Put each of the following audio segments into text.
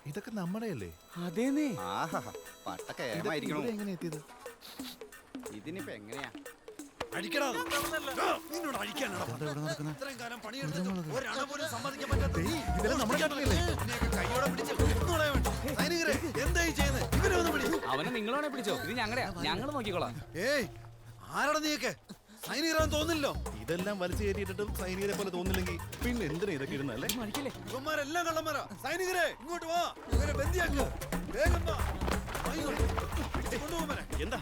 ഇതൊക്കെ നമ്മുടെയല്ലേ? അതേന്നേ. എങ്ങനെ എത്തിയത്? ഇതിനിപ്പോ എങ്ങനെയാ? അവനെ നിങ്ങളാണെ പിടിച്ചോ, ഇത് ഞങ്ങളെയാ, ഞങ്ങൾ നോക്കിക്കോളാം. ഏയ് ആരാടാ നീയൊക്കെ? സൈനികരാൻ തോന്നില്ലോ. ഇതെല്ലാം വലിച്ചു കയറ്റിയിട്ടും സൈനികരെ പോലെ തോന്നില്ലെങ്കിൽ പിന്നെ എന്തിനാ ഇതൊക്കെ ഇടുന്നല്ലേ? ഇവന്മാരെല്ലാം കള്ളന്മാരാ. സൈനികരെ ഇങ്ങോട്ട് വാ, ഇവരെ ബന്ദിയാക്ക്. വേഗം വാ. എന്താ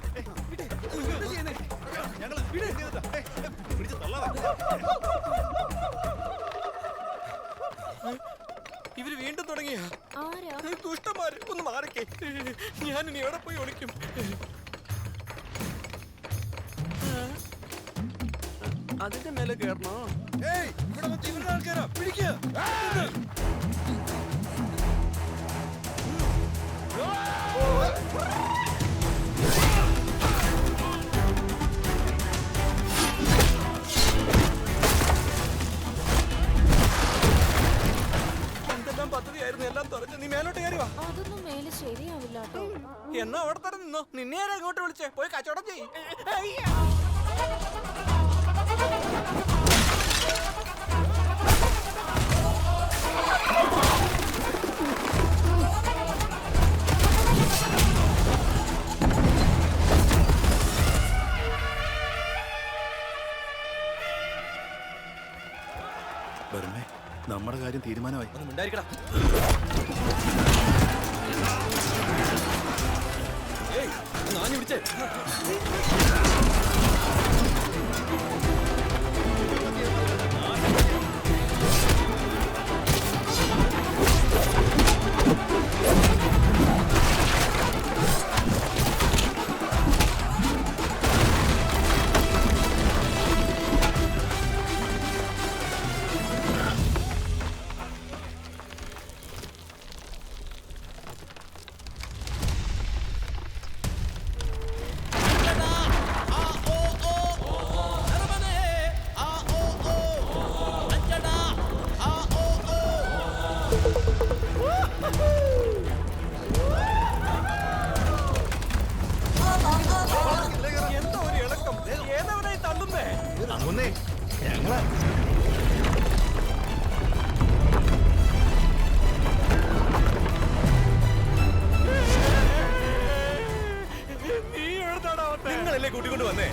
ഇവര് വീണ്ടും തുടങ്ങിയ ദുഷ്ടന്മാര്. ഒന്ന് മാറിക്കേ, ഞാൻ ഇനി എവിടെ പോയി ഒളിക്കും? അതിന്റെ മേലെ കേറണോ? ഇവരുടെ ആൾക്കാരാ, പിടിക്കുക. എന്തെല്ലാം പദ്ധതിയായിരുന്നു, എല്ലാം തുറച്ച് നീ മേലോട്ട് കയറിവാ. അതൊന്നും മേലെ ശരിയാവില്ല. എന്നാ അവിടെ തന്നെ നിന്നോ. നിന്നെ ആരാ ഇങ്ങോട്ട് വിളിച്ചേ? പോയി കച്ചവടം ചെയ്യ്. വരുന്നേ, നമ്മുടെ കാര്യം തീരുമാനമായി. ഉണ്ടായിരിക്കടാ. നാനി വിളിച്ചേ. എന്താ ഒരു ഇളക്കം? ഏതവനായി തള്ളുന്നേ? അങ്ങുന്നേ ഞങ്ങളാ. നീ എഴുതാടാ, നിങ്ങളല്ലേ കൂട്ടിക്കൊണ്ട് വന്നേ?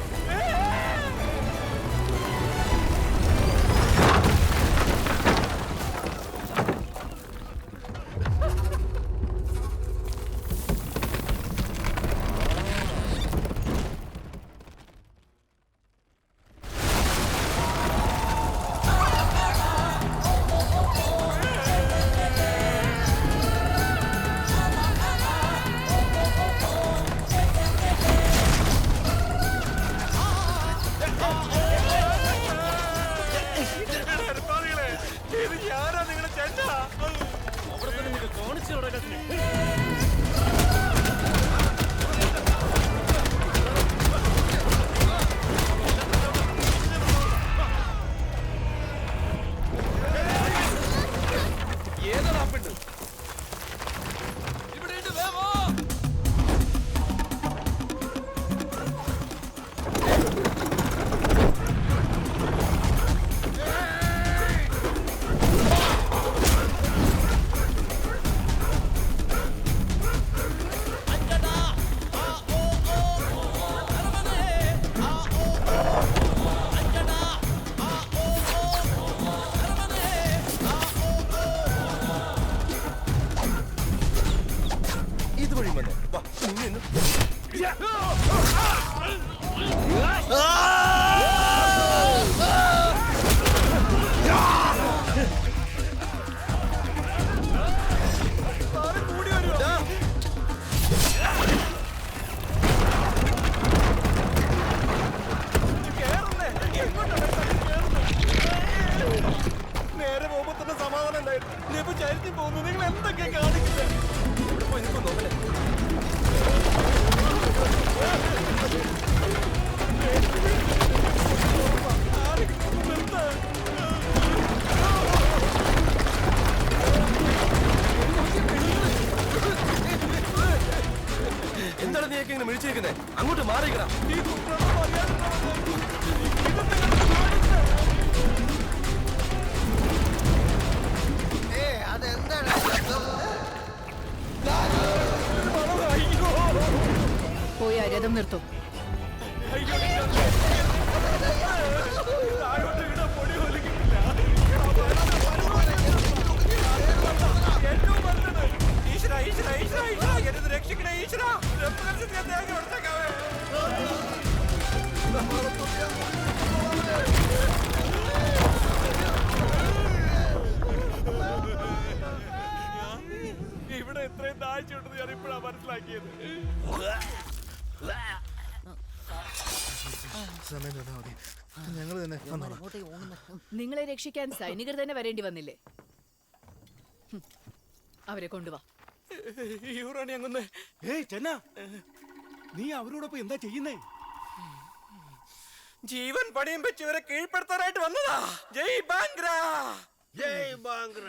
അതെന്താണ് പോയി ആ രഥം നിർത്തും. രക്ഷിക്കണേ ഈശ്വര. ഇവിടെ എത്രയും താഴ്ച ഉണ്ടെന്ന് ഞാൻ ഇപ്പോഴാണ് മനസ്സിലാക്കിയത്. സമയം തന്നാ മതി. ഞങ്ങൾ തന്നെ വന്നോളാം. നിങ്ങളെ രക്ഷിക്കാൻ സൈനികർ തന്നെ വരേണ്ടി വന്നില്ലേ? അവരെ കൊണ്ടുവാ. യുവറാണി അങ്ങൊന്ന്. ഏയ് ചെന്ന, നീ അവരോടൊപ്പം എന്താ ചെയ്യുന്നേ? ജീവൻ പണിയും വെച്ച് ഇവരെ കീഴ്പ്പെടുത്താനായിട്ട് വന്നതാ. ജയ് ബാങ്ക്ര. ജയ് ബാങ്ക്ര.